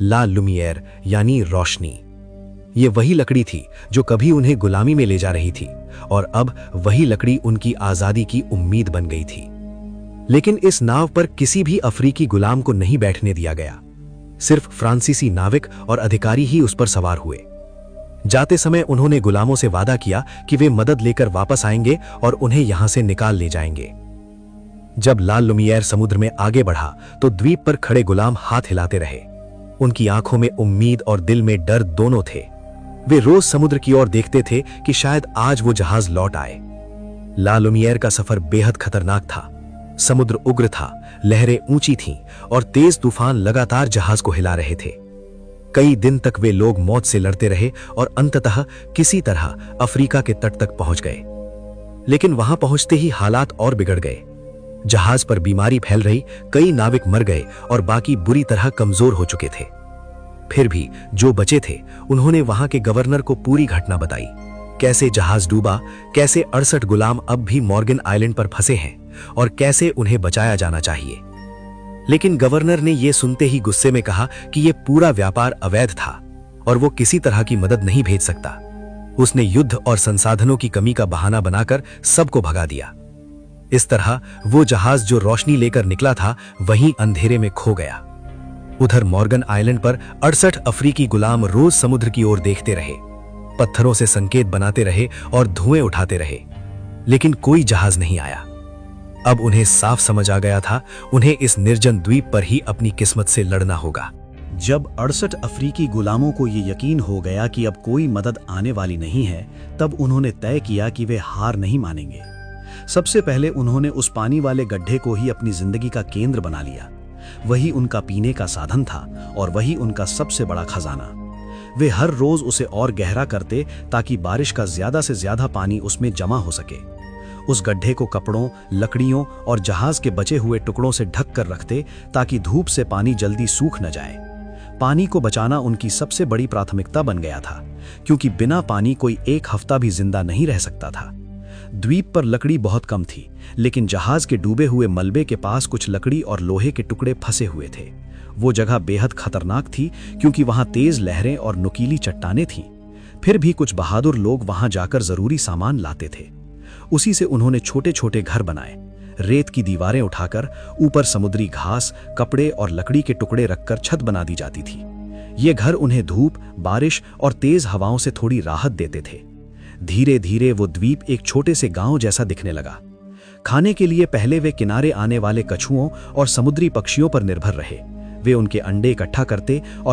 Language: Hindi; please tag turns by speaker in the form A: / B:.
A: ला लुमियर यानी रोशनी। ये वही लकड़ी थी जो कभी उन्हें गुलामी में ले जा रही थी और अब वही लकड़ी उनकी आजादी की उम्मीद बन गई थी। लेकिन इस नाव पर किसी भी अफ्रीकी गुलाम को नहीं बैठने दिया गया। सिर्फ फ्रांसीसी नाविक और अधिकारी ही उस पर सवार हुए। जाते समय उन्होंने गुलामों से वादा किया कि वे मदद लेकर वापस आएंगे और उन्हें यहां से निकाल ले जाएंगे। जब ला लुमियर समुद्र में आगे बढ़ा तो द्वीप पर खड़े गुलाम हाथ हिलाते रहे। उनकी आंखों में उम्मीद और दिल में डर दोनों थे। वे रोज समुद्र की ओर देखते थे कि शायद आज वो जहाज लौट आए। ला लुमियर का सफर बेहद खतरनाक था। समुद्र उग्र था, लहरें ऊंची थीं और तेज तूफान लगातार जहाज को हिला रहे थे। कई दिन तक वे लोग मौत से लड़ते रहे और अंततः किसी तरह अफ्रीका के तट तक पहुंच गए। लेकिन वहां पहुंचते ही हालात और बिगड़ गए। जहाज पर बीमारी फैल रही, कई नाविक मर गए और बाकी बुरी तरह कमजोर हो चुके थे। फिर भी जो बचे थे उन्होंने वहां के गवर्नर को पूरी घटना बताई। कैसे जहाज डूबा, कैसे 68 गुलाम अब भी मॉर्गन आइलैंड पर फंसे हैं और कैसे उन्हें बचाया जाना चाहिए। लेकिन गवर्नर ने यह सुनते ही गुस्से में कहा कि यह पूरा व्यापार अवैध था और वो किसी तरह की मदद नहीं भेज सकता। उसने युद्ध और संसाधनों की कमी का बहाना बनाकर सबको भगा दिया। इस तरह वो जहाज जो रोशनी लेकर निकला था वहीं अंधेरे में खो गया। उधर मॉर्गन आइलैंड पर 68 अफ्रीकी गुलाम रोज समुद्र की ओर देखते रहे, पत्थरों से संकेत बनाते रहे और धुएं उठाते रहे, लेकिन कोई जहाज नहीं आया। अब उन्हें साफ समझ आ गया था, उन्हें इस निर्जन द्वीप पर ही अपनी किस्मत से लड़ना होगा।
B: जब 68 अफ्रीकी गुलामों को ये यकीन हो गया कि अब कोई मदद आने वाली नहीं है, तब उन्होंने तय किया कि वे हार नहीं मानेंगे। सबसे पहले उन्होंने उस पानी वाले गड्ढे को ही अपनी जिंदगी का केंद्र बना लिया। वही उनका पीने का साधन था और वही उनका सबसे बड़ा खजाना। वे हर रोज उसे और गहरा करते ताकि बारिश का ज्यादा से ज्यादा पानी उसमें जमा हो सके। उस गड्ढे को कपड़ों, लकड़ियों और जहाज के बचे हुए टुकड़ों से ढक कर रखते ताकि धूप से पानी जल्दी सूख न जाए। पानी को बचाना उनकी सबसे बड़ी प्राथमिकता बन गया था, क्योंकि बिना पानी कोई एक हफ्ता भी जिंदा नहीं रह सकता था। द्वीप पर लकड़ी बहुत कम थी, लेकिन जहाज के डूबे हुए मलबे के पास कुछ लकड़ी और लोहे के टुकड़े फंसे हुए थे। वो जगह बेहद खतरनाक थी क्योंकि वहां तेज लहरें और नुकीली चट्टानें थीं। फिर भी कुछ बहादुर लोग वहां जाकर जरूरी सामान लाते थे। उसी से उन्होंने छोटे छोटे घर बनाए। रेत की दीवारें उठाकर ऊपर समुद्री घास, कपड़े और लकड़ी के टुकड़े रखकर छत बना दी जाती थी। ये घर उन्हें धूप, बारिश और तेज हवाओं से थोड़ी राहत देते थे। धीरे धीरे वो द्वीप एक छोटे से गांव जैसा दिखने लगा। खाने के लिए पहले वे किनारे आने वाले कछुओं और समुद्री पक्षियों पर निर्भर रहे। वे उनके अंडे इकट्ठा करते और